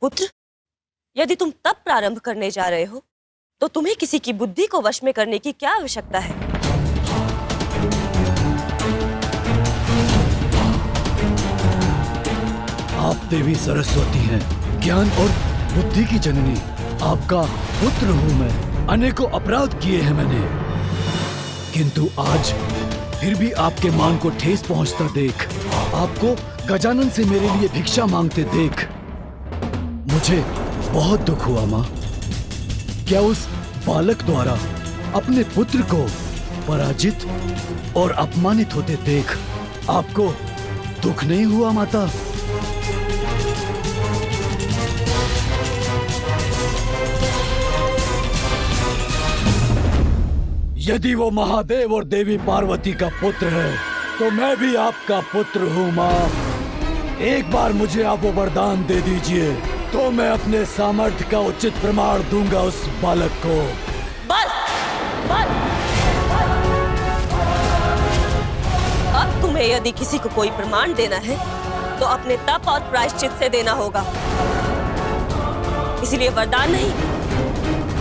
पुत्र, यदि तुम तप प्रारंभ करने जा रहे हो तो तुम्हें किसी की बुद्धि को वश में करने की क्या आवश्यकता है? आप देवी सरस्वती हैं, ज्ञान और बुद्धि की जननी। आपका पुत्र हूँ मैं। अनेकों अपराध किए हैं मैंने, किंतु आज फिर भी आपके मान को ठेस पहुंचता देख, आपको गजानन से मेरे लिए भिक्षा मांगते देख मुझे बहुत दुख हुआ माँ। क्या उस बालक द्वारा अपने पुत्र को पराजित और अपमानित होते देख आपको दुख नहीं हुआ माता? यदि वो महादेव और देवी पार्वती का पुत्र है तो मैं भी आपका पुत्र हूँ माँ। एक बार मुझे आप वो वरदान दे दीजिए तो मैं अपने सामर्थ्य का उचित प्रमाण दूंगा उस बालक को। बस, बस। अब तुम्हें यदि किसी को कोई प्रमाण देना है तो अपने तप और प्रायश्चित से देना होगा। इसीलिए वरदान नहीं,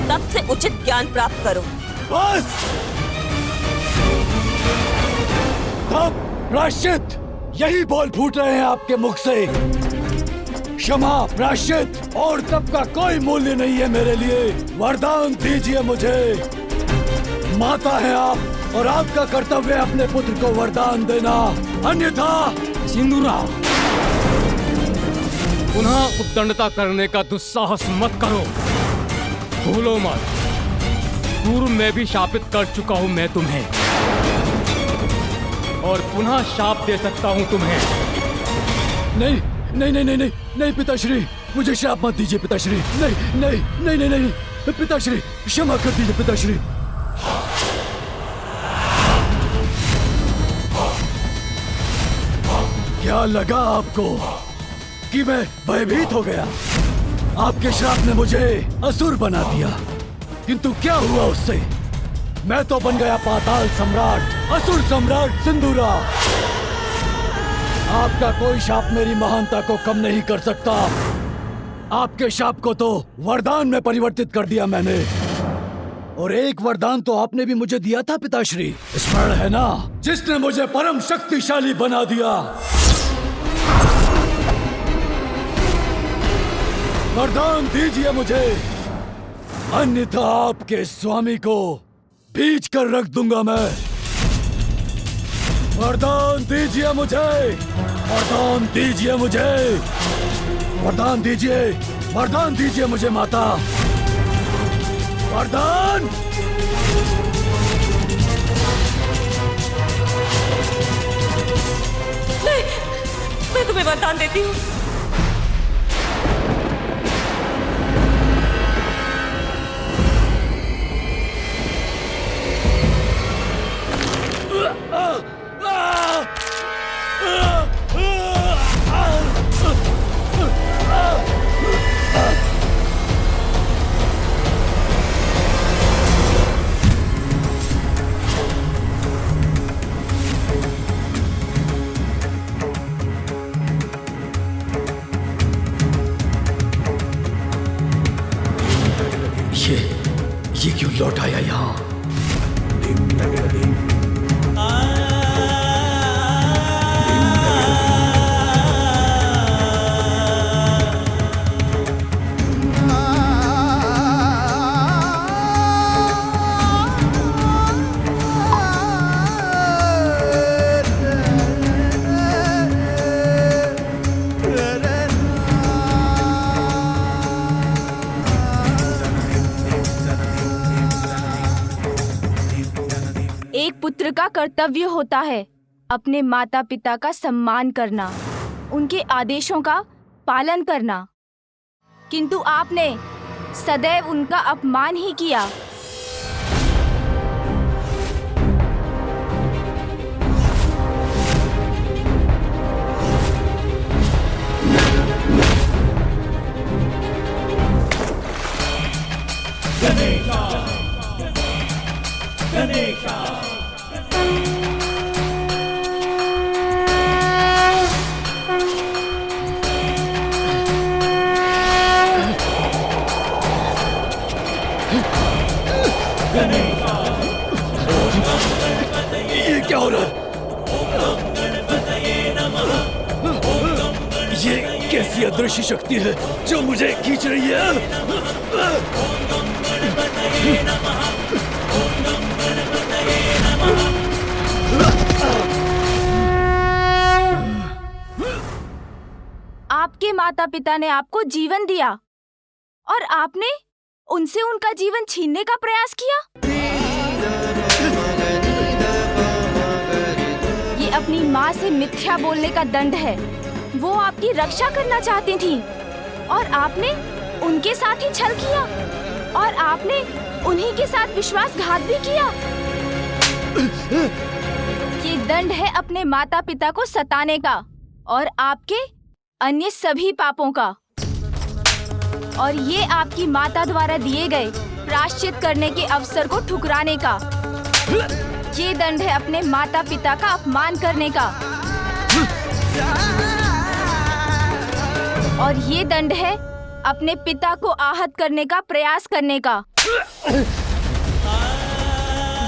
तप से उचित ज्ञान प्राप्त करो। बस! तप, प्रायश्चित, यही बोल फूट रहे हैं आपके मुख से। क्षमा, प्रायश्चित और तप का कोई मूल्य नहीं है मेरे लिए। वरदान दीजिए मुझे। माता है आप और आपका कर्तव्य है अपने पुत्र को वरदान देना, अन्यथा। सिंदूरा, पुनः उद्दंडता करने का दुस्साहस मत करो। भूलो मत, पूर्व में भी शापित कर चुका हूं मैं तुम्हें, और पुनः शाप दे सकता हूं तुम्हें। नहीं नहीं नहीं नहीं नहीं नहीं पिताश्री, मुझे शाप मत दीजिए पिताश्री। नहीं नहीं नहीं नहीं नहीं पिताश्री, क्षमा कर दीजिए पिताश्री। क्या लगा आपको कि मैं भयभीत हो गया? आपके श्राप ने मुझे असुर बना दिया, किंतु क्या हुआ उससे? मैं तो बन गया पाताल सम्राट, असुर सम्राट सिंदूरा। आपका कोई शाप मेरी महानता को कम नहीं कर सकता। आपके शाप को तो वरदान में परिवर्तित कर दिया मैंने, और एक वरदान तो आपने भी मुझे दिया था पिताश्री, स्मरण है ना? जिसने मुझे परम शक्तिशाली बना दिया। वरदान दीजिए मुझे, अन्यथा आपके स्वामी को भींच कर रख दूंगा मैं। वरदान दीजिए मुझे, वरदान दीजिए मुझे, वरदान दीजिए, वरदान दीजिए मुझे माता, वरदान। नहीं, मैं तुम्हें वरदान देती हूँ। ये क्यों लौट आया यहाँ? एक पुत्र का कर्तव्य होता है अपने माता पिता का सम्मान करना, उनके आदेशों का पालन करना, किंतु आपने सदैव उनका अपमान ही किया। ऐसी अदृश्य शक्ति है जो मुझे खींच रही है। आपके माता पिता ने आपको जीवन दिया और आपने उनसे उनका जीवन छीनने का प्रयास किया। ये अपनी माँ से मिथ्या बोलने का दंड है। वो आपकी रक्षा करना चाहती थी और आपने उनके साथ ही छल किया और आपने उन्हीं के साथ विश्वासघात भी किया। ये दंड है अपने माता पिता को सताने का और आपके अन्य सभी पापों का। और ये आपकी माता द्वारा दिए गए प्रायश्चित करने के अवसर को ठुकराने का। ये दंड है अपने माता पिता का अपमान करने का। और ये दंड है अपने पिता को आहत करने का प्रयास करने का।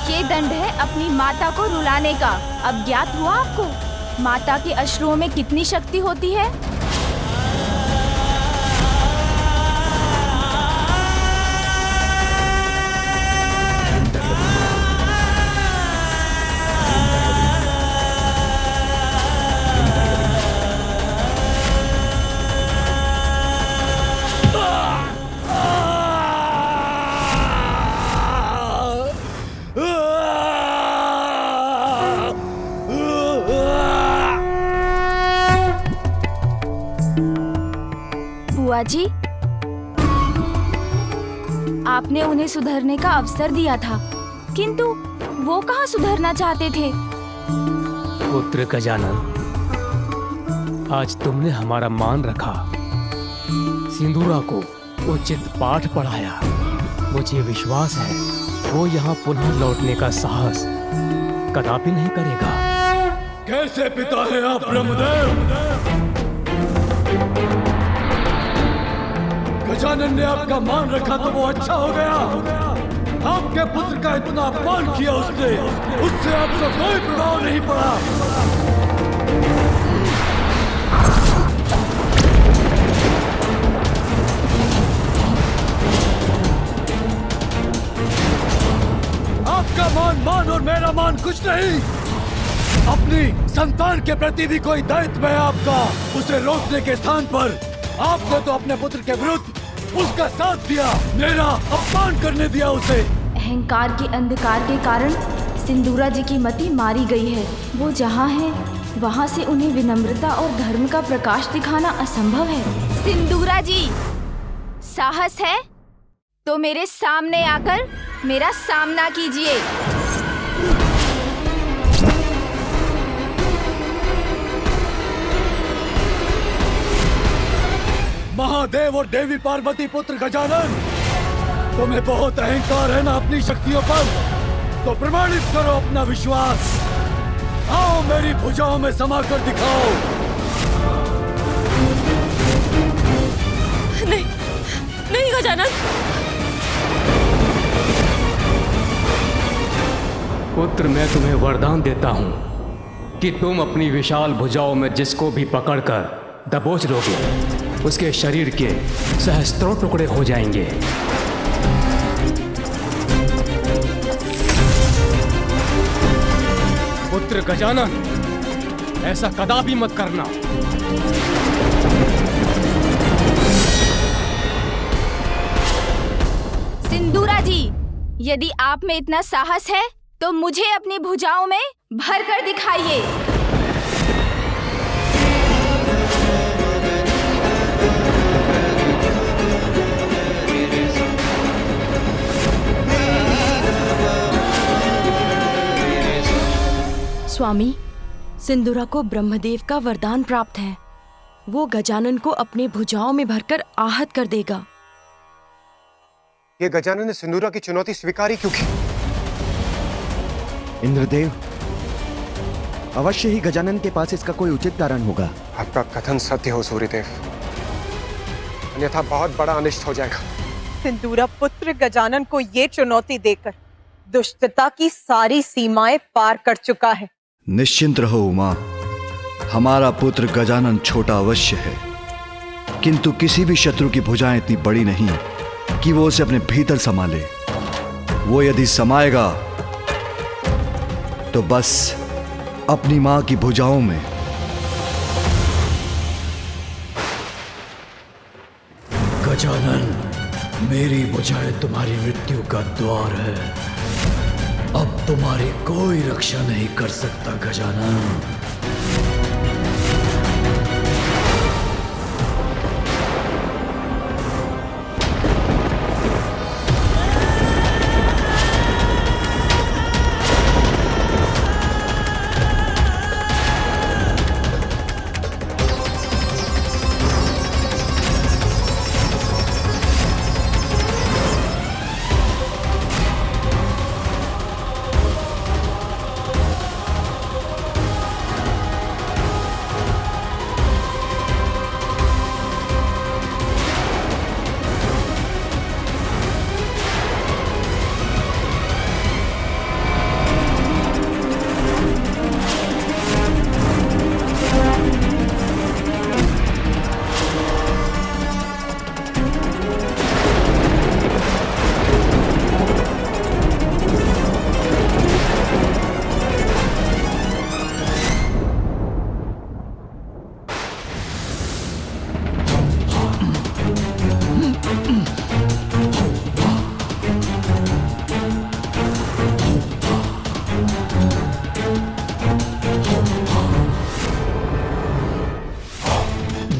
ये दंड है अपनी माता को रुलाने का। अब ज्ञात हुआ आपको माता के अश्रुओं में कितनी शक्ति होती है। बुआ जी, आपने उन्हें सुधरने का अवसर दिया था, किंतु वो कहाँ सुधरना चाहते थे। पुत्र गजानन, आज तुमने हमारा मान रखा, सिंदूरा को उचित पाठ पढ़ाया। मुझे विश्वास है वो यहाँ पुनः लौटने का साहस कदापि नहीं करेगा। कैसे पिता है आप ब्रह्मदेव? गजानन ने आपका मान रखा तो वो अच्छा हो गया। आपके पुत्र का इतना अपमान किया उसने, उससे आपको कोई प्रभाव नहीं पड़ा। आपका मान और मेरा मान कुछ नहीं। अपनी संतान के प्रति भी कोई दायित्व है आपका। उसे रोकने के स्थान पर आपने तो अपने पुत्र के विरुद्ध उसका साथ दिया, मेरा अपमान करने दिया उसे। अहंकार के अंधकार के कारण सिंदूरा जी की मति मारी गई है। वो जहाँ है वहाँ से उन्हें विनम्रता और धर्म का प्रकाश दिखाना असंभव है। सिंदूरा जी, साहस है तो मेरे सामने आकर मेरा सामना कीजिए। महादेव और देवी पार्वती पुत्र गजानन, तुम्हें बहुत अहंकार है ना अपनी शक्तियों पर, तो प्रमाणित करो अपना विश्वास। आओ मेरी भुजाओं में समा कर दिखाओ। नहीं, नहीं गजानन। पुत्र, मैं तुम्हें वरदान देता हूँ कि तुम अपनी विशाल भुजाओं में जिसको भी पकड़कर दबोच लोगे, उसके शरीर के सहस्त्रों टुकड़े हो जाएंगे। पुत्र गजानन, ऐसा कदापि मत करना। सिंदूरा जी, यदि आप में इतना साहस है तो मुझे अपनी भुजाओं में भर कर दिखाइए। स्वामी, सिंदूरा को ब्रह्मदेव का वरदान प्राप्त है। वो गजानन को अपने भुजाओं में भरकर आहत कर देगा। ये गजानन ने सिंदूरा की चुनौती स्वीकारी क्यों की? इंद्रदेव, अवश्य ही गजानन के पास इसका कोई उचित कारण होगा। आपका कथन सत्य हो सूर्यदेव, अन्यथा बहुत बड़ा अनिष्ट हो जाएगा। सिंदूरा पुत्र गजानन को ये चुनौती देकर दुष्टता की सारी सीमाएं पार कर चुका है। निश्चिंत रहो उमा, हमारा पुत्र गजानन छोटा अवश्य है, किंतु किसी भी शत्रु की भुजाएं इतनी बड़ी नहीं कि वो उसे अपने भीतर समा ले। वो यदि समाएगा तो बस अपनी मां की भुजाओं में। गजानन, मेरी भुजाएं तुम्हारी मृत्यु का द्वार है। अब तुम्हारी कोई रक्षा नहीं कर सकता गजानन।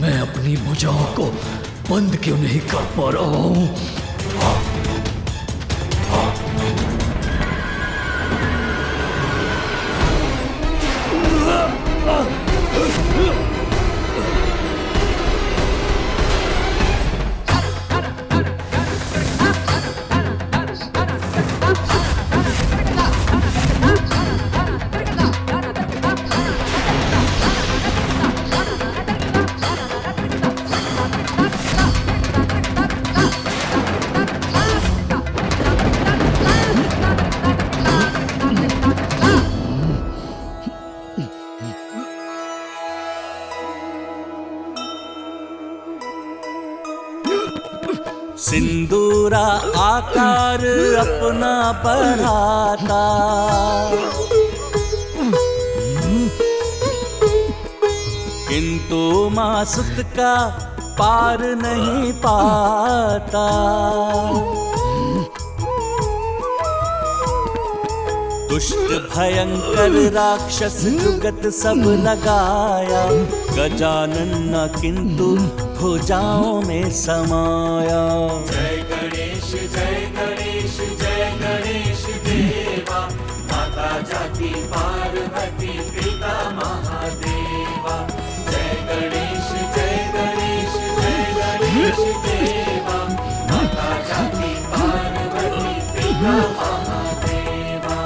मैं अपनी भुजाओं को बंद क्यों नहीं कर पा रहा हूं? सिंदूरा आकार अपना बढ़ाता, किंतु मासुत का पार नहीं पाता। दुष्ट भयंकर राक्षस जुगत सब लगाया, गजानन न किंतु भुजाओं में समाया। जय गणेश जय गणेश जय गणेश देवा, माता जाति पार्वती पिता महादेवा। जय गणेश जय गणेश जय गणेश देवा, माता जाति पार्वती पिता महादेवा।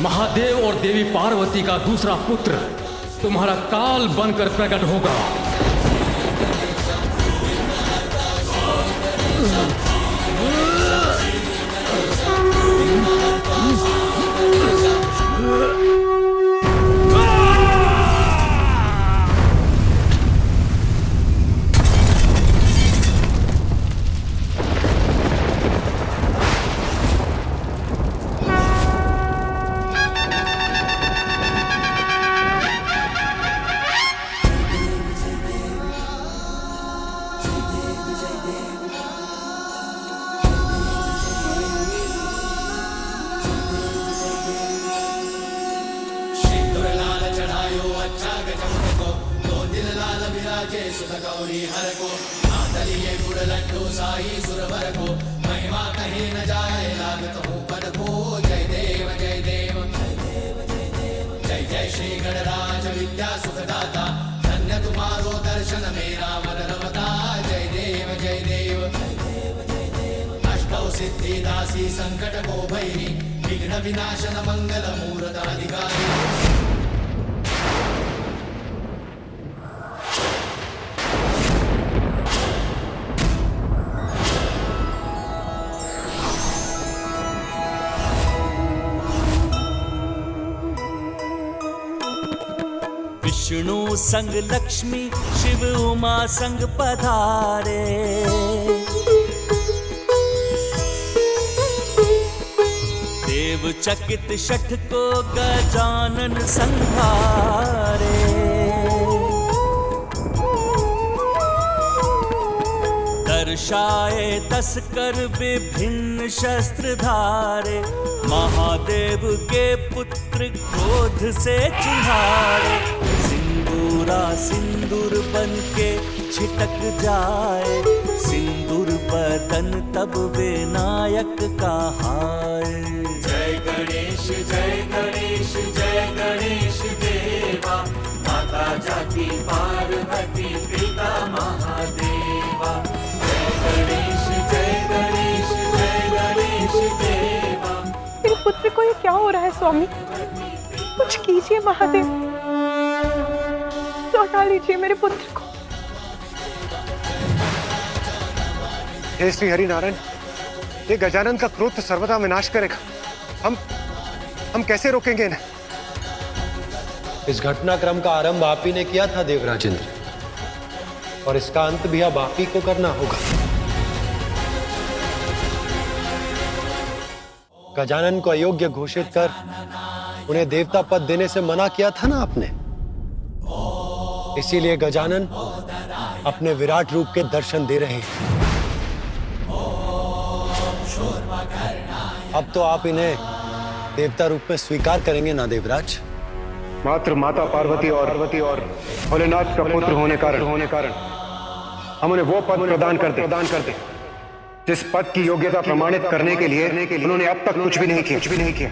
महादेव और देवी पार्वती का दूसरा पुत्र तुम्हारा काल बनकर प्रकट होगा। सिद्धिदासी संकट को भैरी विघ्न विनाशन मंगल मूर्त अधिकारी। विष्णु संग लक्ष्मी शिव उमा संग पधारे, देव चकित शठ को गजानन संहारे। दर्शाए 10 कर विभिन्न शस्त्र धारे, महादेव के पुत्र क्रोध से चिढ़ाए। सिंदूरा सिंदूर बन के छिटक जाए, सिंदूर बदन तब विनायक कहाए। जय गणेश जय गणेश जय गणेश देवा, माता जाकी पार्वती पिता महादेवा। जय गणेश जय गणेश जय गणेश देवा। मेरे पुत्र को ये क्या हो रहा है स्वामी? कुछ कीजिए महादेव, लौटा लीजिए मेरे पुत्र को। हे श्री हरि नारायण, ये गजानन का क्रोध तो सर्वदा विनाश करेगा। हम कैसे रोकेंगे इन्हें? इस घटनाक्रम का आरंभ आप ही ने किया था देवराज इंद्र, और इसका अंत भी अब आप ही को करना होगा। गजानन को अयोग्य घोषित कर उन्हें देवता पद देने से मना किया था ना आपने। इसीलिए गजानन अपने विराट रूप के दर्शन दे रहे हैं। अब तो आप इन्हें देवता रूप में स्वीकार करेंगे ना देवराज? मात्र माता पार्वती और भोलेनाथ का पुत्र होने कारण हम उन्हें वो पद प्रदान कर दे जिस पद की योग्यता प्रमाणित करने के लिए उन्होंने अब तक कुछ भी नहीं किया।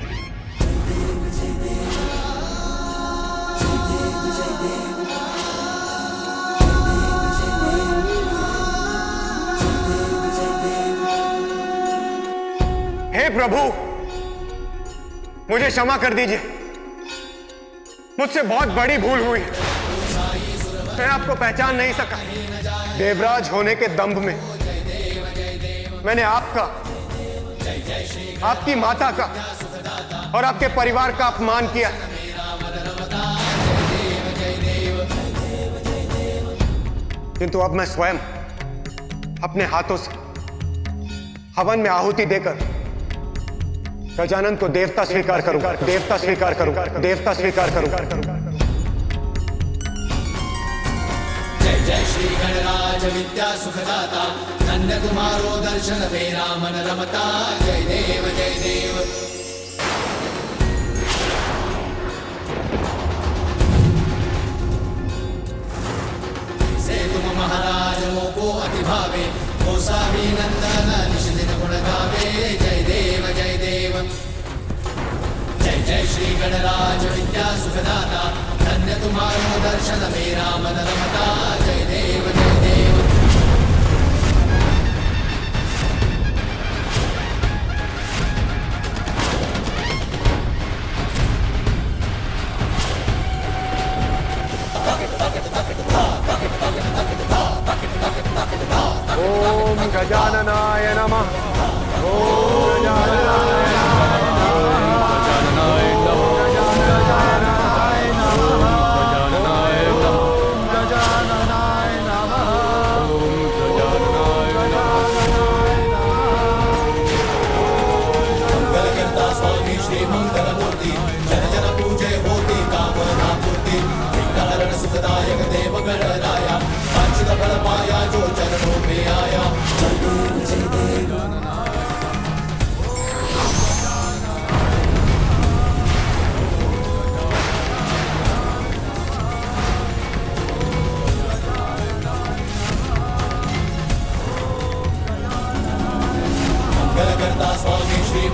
हे प्रभु, मुझे क्षमा कर दीजिए, मुझसे बहुत बड़ी भूल हुई। मैं आपको पहचान नहीं सका। देवराज होने के दंभ में मैंने आपका, आपकी माता का और आपके परिवार का अपमान किया। किंतु अब मैं स्वयं अपने हाथों से हवन में आहुति देकर गजानन को देवता स्वीकार करूंगा। जय जय श्री गणराज विद्या सुखदाता, धन्य तुम्हारो दर्शन मेरा मन रमता। जय देव जय देव। से तुम महाराज मोको अति भावे, गोसावी नंदन निश दिन गुण गावे। जय देव जय देव। जय जय श्री गणराज विद्या सुखदाता, धन्य तुम्हारो दर्शन मेरा मन रमता। जय देव जय देव। ओम गजाननाय नमः। ओम गजाननाय सुखदायक देव गणराया, वांछित फल पाया जो चरणों में आया। जय देव जय देव।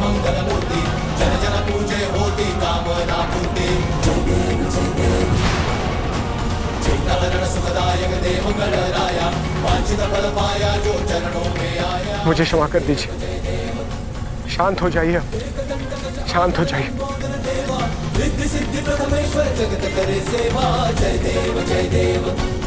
मंगलमूर्ति जन जन पूजे होती कामना पूर्ति चित्तहरण सुखदायक देव गणराया वांछित फल पाया जो चरणों में आया। मुझे क्षमा कर दीजिए, शांत हो जाइए, शांत हो जाइए। रिद्धि सिद्धि प्रथमेश्वर जगत करे सेवा, जय देव जय देव।